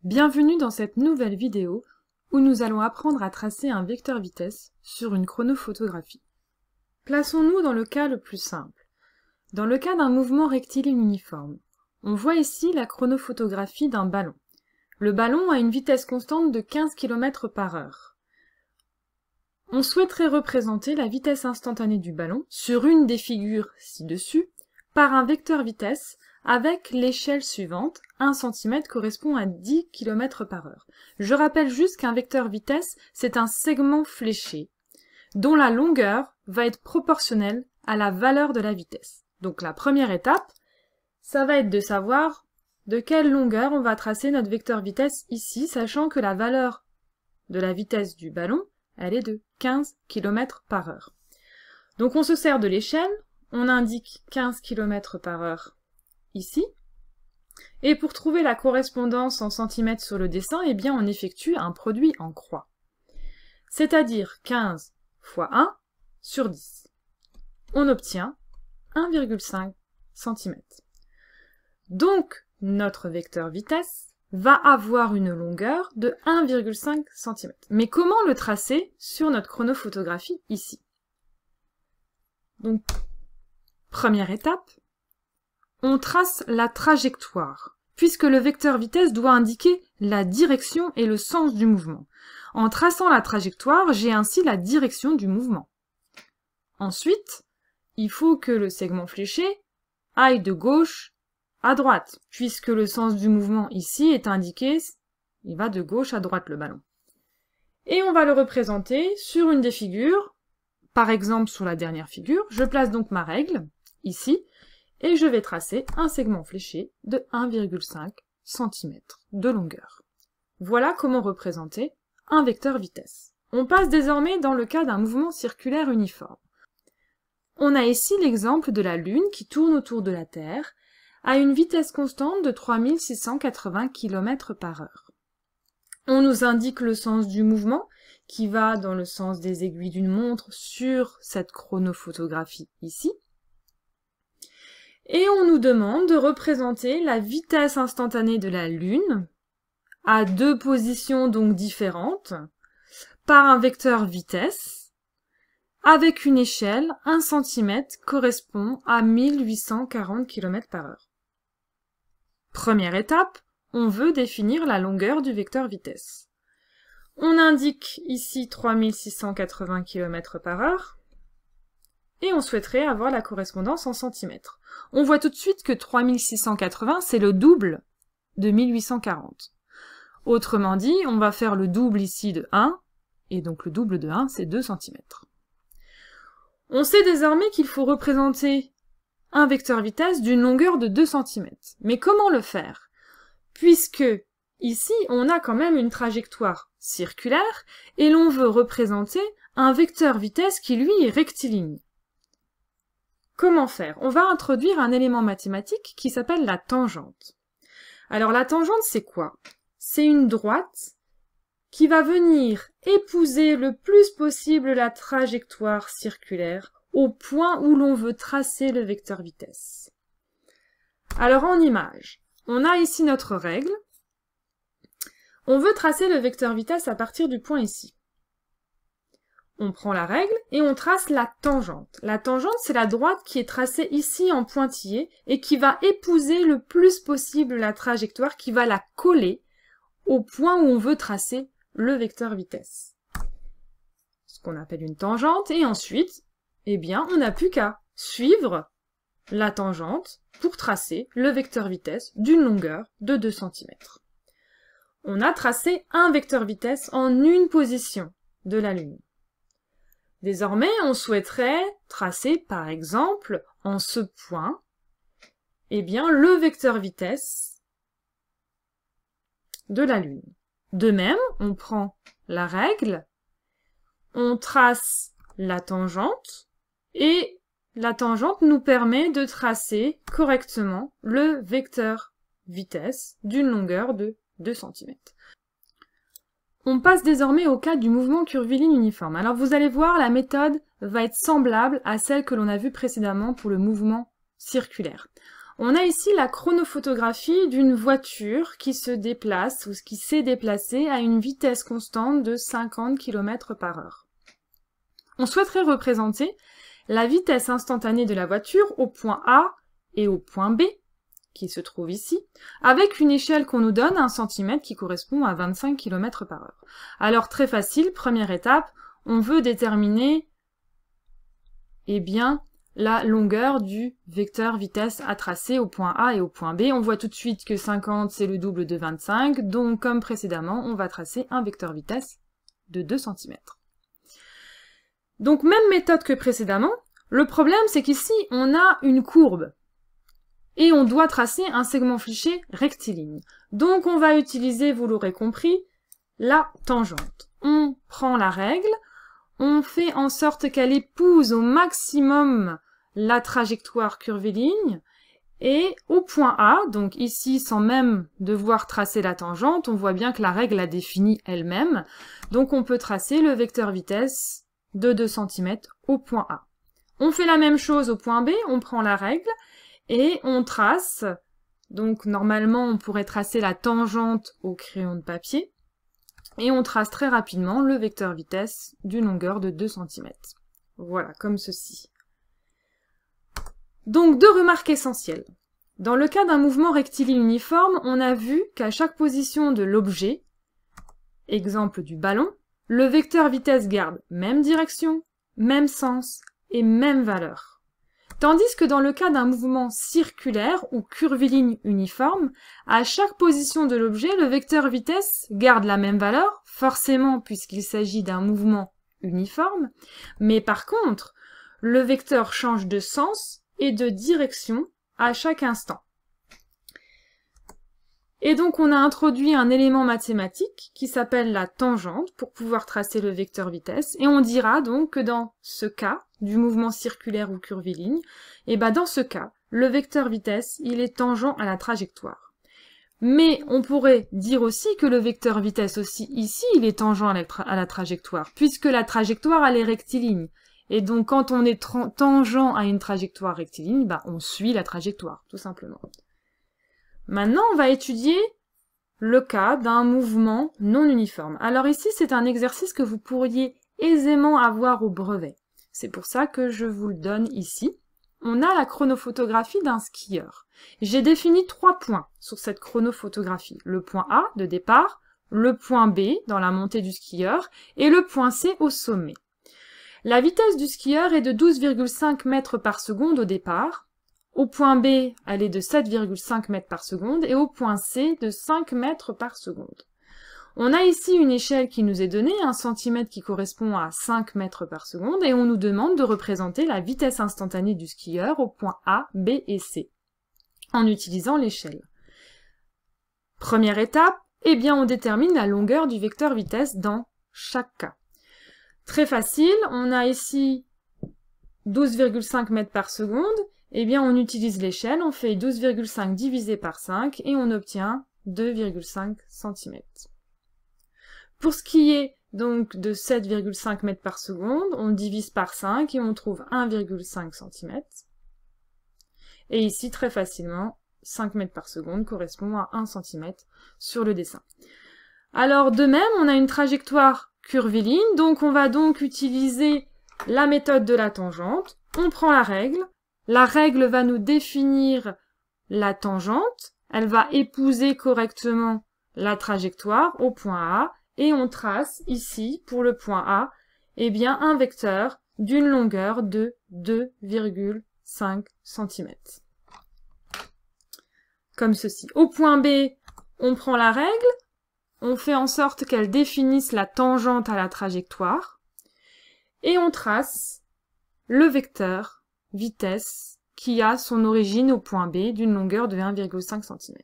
Bienvenue dans cette nouvelle vidéo où nous allons apprendre à tracer un vecteur vitesse sur une chronophotographie. Plaçons-nous dans le cas le plus simple. Dans le cas d'un mouvement rectiligne uniforme, on voit ici la chronophotographie d'un ballon. Le ballon a une vitesse constante de 15 km/h. On souhaiterait représenter la vitesse instantanée du ballon sur une des figures ci-dessus par un vecteur vitesse avec l'échelle suivante, 1 cm correspond à 10 km/h. Je rappelle juste qu'un vecteur vitesse, c'est un segment fléché, dont la longueur va être proportionnelle à la valeur de la vitesse. Donc la première étape, ça va être de savoir de quelle longueur on va tracer notre vecteur vitesse ici, sachant que la valeur de la vitesse du ballon, elle est de 15 km/h. Donc on se sert de l'échelle, on indique 15 km/h ici, et pour trouver la correspondance en centimètres sur le dessin, eh bien on effectue un produit en croix. C'est-à-dire 15 fois 1 sur 10. On obtient 1,5 cm. Donc notre vecteur vitesse va avoir une longueur de 1,5 cm. Mais comment le tracer sur notre chronophotographie ici? Donc, première étape, on trace la trajectoire, puisque le vecteur vitesse doit indiquer la direction et le sens du mouvement. En traçant la trajectoire, j'ai ainsi la direction du mouvement. Ensuite, il faut que le segment fléché aille de gauche à droite, puisque le sens du mouvement ici est indiqué, il va de gauche à droite le ballon. Et on va le représenter sur une des figures, par exemple sur la dernière figure. Je place donc ma règle, ici, et je vais tracer un segment fléché de 1,5 cm de longueur. Voilà comment représenter un vecteur vitesse. On passe désormais dans le cas d'un mouvement circulaire uniforme. On a ici l'exemple de la Lune qui tourne autour de la Terre à une vitesse constante de 3680 km/h. On nous indique le sens du mouvement qui va dans le sens des aiguilles d'une montre sur cette chronophotographie ici. Et on nous demande de représenter la vitesse instantanée de la Lune à deux positions donc différentes par un vecteur vitesse avec une échelle, 1 cm correspond à 1840 km/h. Première étape, on veut définir la longueur du vecteur vitesse. On indique ici 3680 km/h et on souhaiterait avoir la correspondance en centimètres. On voit tout de suite que 3680, c'est le double de 1840. Autrement dit, on va faire le double ici de 1, et donc le double de 1, c'est 2 cm. On sait désormais qu'il faut représenter un vecteur vitesse d'une longueur de 2 cm. Mais comment le faire? Puisque ici, on a quand même une trajectoire circulaire, et l'on veut représenter un vecteur vitesse qui, lui, est rectiligne. Comment faire? On va introduire un élément mathématique qui s'appelle la tangente. Alors la tangente, c'est quoi? C'est une droite qui va venir épouser le plus possible la trajectoire circulaire au point où l'on veut tracer le vecteur vitesse. Alors en image, on a ici notre règle. On veut tracer le vecteur vitesse à partir du point ici. On prend la règle et on trace la tangente. La tangente, c'est la droite qui est tracée ici en pointillé et qui va épouser le plus possible la trajectoire, qui va la coller au point où on veut tracer le vecteur vitesse. Ce qu'on appelle une tangente. Et ensuite, eh bien, on n'a plus qu'à suivre la tangente pour tracer le vecteur vitesse d'une longueur de 2 cm. On a tracé un vecteur vitesse en une position de la Lune. Désormais, on souhaiterait tracer, par exemple, en ce point, eh bien, le vecteur vitesse de la Lune. De même, on prend la règle, on trace la tangente, et la tangente nous permet de tracer correctement le vecteur vitesse d'une longueur de 2 cm. On passe désormais au cas du mouvement curviligne uniforme. Alors vous allez voir, la méthode va être semblable à celle que l'on a vue précédemment pour le mouvement circulaire. On a ici la chronophotographie d'une voiture qui se déplace ou qui s'est déplacée à une vitesse constante de 50 km/h. On souhaiterait représenter la vitesse instantanée de la voiture au point A et au point B, qui se trouve ici, avec une échelle qu'on nous donne, 1 cm, qui correspond à 25 km/h. Alors très facile, première étape, on veut déterminer la longueur du vecteur vitesse à tracer au point A et au point B. On voit tout de suite que 50 c'est le double de 25, donc comme précédemment, on va tracer un vecteur vitesse de 2 cm. Donc même méthode que précédemment, le problème c'est qu'ici on a une courbe et on doit tracer un segment fléché rectiligne. Donc on va utiliser, vous l'aurez compris, la tangente. On prend la règle, on fait en sorte qu'elle épouse au maximum la trajectoire curviligne, et au point A, donc ici sans même devoir tracer la tangente, on voit bien que la règle la définit elle-même, donc on peut tracer le vecteur vitesse de 2 cm au point A. On fait la même chose au point B, on prend la règle, et on trace, donc normalement on pourrait tracer la tangente au crayon de papier, et on trace très rapidement le vecteur vitesse d'une longueur de 2 cm. Voilà, comme ceci. Donc, 2 remarques essentielles. Dans le cas d'un mouvement rectiligne uniforme, on a vu qu'à chaque position de l'objet, exemple du ballon, le vecteur vitesse garde même direction, même sens et même valeur. Tandis que dans le cas d'un mouvement circulaire ou curviligne uniforme, à chaque position de l'objet, le vecteur vitesse garde la même valeur, forcément puisqu'il s'agit d'un mouvement uniforme, mais par contre, le vecteur change de sens et de direction à chaque instant. Et donc on a introduit un élément mathématique qui s'appelle la tangente pour pouvoir tracer le vecteur vitesse, et on dira donc que dans ce cas du mouvement circulaire ou curviligne, et dans ce cas, le vecteur vitesse, il est tangent à la trajectoire. Mais on pourrait dire aussi que le vecteur vitesse aussi ici, il est tangent à la trajectoire, puisque la trajectoire elle est rectiligne. Et donc quand on est tangent à une trajectoire rectiligne, on suit la trajectoire, tout simplement. Maintenant, on va étudier le cas d'un mouvement non uniforme. Alors ici, c'est un exercice que vous pourriez aisément avoir au brevet. C'est pour ça que je vous le donne ici. On a la chronophotographie d'un skieur. J'ai défini 3 points sur cette chronophotographie. Le point A de départ, le point B dans la montée du skieur et le point C au sommet. La vitesse du skieur est de 12,5 mètres par seconde au départ. Au point B, elle est de 7,5 mètres par seconde et au point C de 5 mètres par seconde. On a ici une échelle qui nous est donnée, 1 cm qui correspond à 5 mètres par seconde, et on nous demande de représenter la vitesse instantanée du skieur au point A, B et C, en utilisant l'échelle. Première étape, on détermine la longueur du vecteur vitesse dans chaque cas. Très facile, on a ici 12,5 mètres par seconde, on utilise l'échelle, on fait 12,5 divisé par 5 et on obtient 2,5 cm. Pour ce qui est donc de 7,5 mètres par seconde, on divise par 5 et on trouve 1,5 cm. Et ici, très facilement, 5 mètres par seconde correspond à 1 cm sur le dessin. Alors de même, on a une trajectoire curviligne, donc on va donc utiliser la méthode de la tangente. On prend la règle va nous définir la tangente, elle va épouser correctement la trajectoire au point A, et on trace ici, pour le point A, un vecteur d'une longueur de 2,5 cm. Comme ceci. Au point B, on prend la règle, on fait en sorte qu'elle définisse la tangente à la trajectoire, et on trace le vecteur vitesse qui a son origine au point B d'une longueur de 1,5 cm.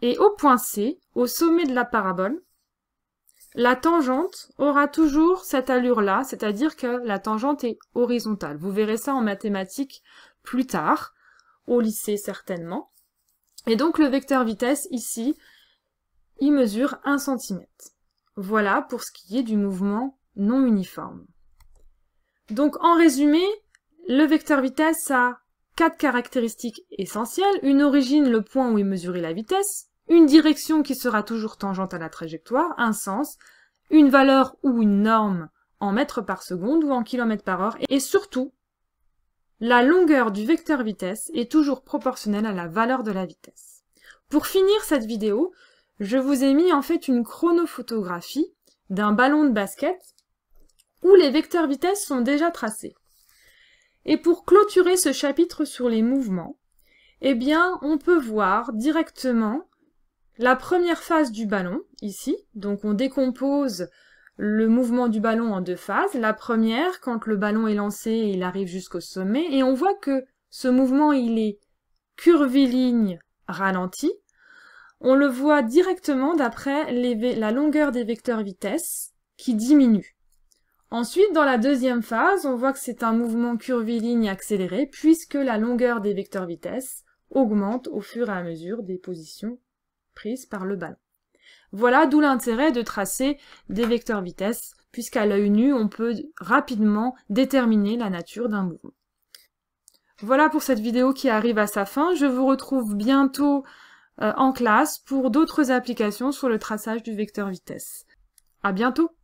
Et au point C, au sommet de la parabole, la tangente aura toujours cette allure-là, c'est-à-dire que la tangente est horizontale. Vous verrez ça en mathématiques plus tard, au lycée certainement. Et donc le vecteur vitesse, ici, il mesure 1 cm. Voilà pour ce qui est du mouvement non uniforme. Donc en résumé, le vecteur vitesse a 4 caractéristiques essentielles, une origine, le point où est mesurée la vitesse, une direction qui sera toujours tangente à la trajectoire, un sens, une valeur ou une norme en mètres par seconde ou en kilomètres par heure, et surtout, la longueur du vecteur vitesse est toujours proportionnelle à la valeur de la vitesse. Pour finir cette vidéo, je vous ai mis en fait une chronophotographie d'un ballon de basket où les vecteurs vitesse sont déjà tracés. Et pour clôturer ce chapitre sur les mouvements, eh bien, on peut voir directement la première phase du ballon, ici. Donc on décompose le mouvement du ballon en deux phases. La première, quand le ballon est lancé, il arrive jusqu'au sommet, et on voit que ce mouvement, il est curviligne ralenti. On le voit directement d'après la longueur des vecteurs vitesse qui diminue. Ensuite, dans la deuxième phase, on voit que c'est un mouvement curviligne accéléré puisque la longueur des vecteurs vitesse augmente au fur et à mesure des positions prises par le ballon. Voilà d'où l'intérêt de tracer des vecteurs vitesse puisqu'à l'œil nu, on peut rapidement déterminer la nature d'un mouvement. Voilà pour cette vidéo qui arrive à sa fin. Je vous retrouve bientôt en classe pour d'autres applications sur le traçage du vecteur vitesse. À bientôt!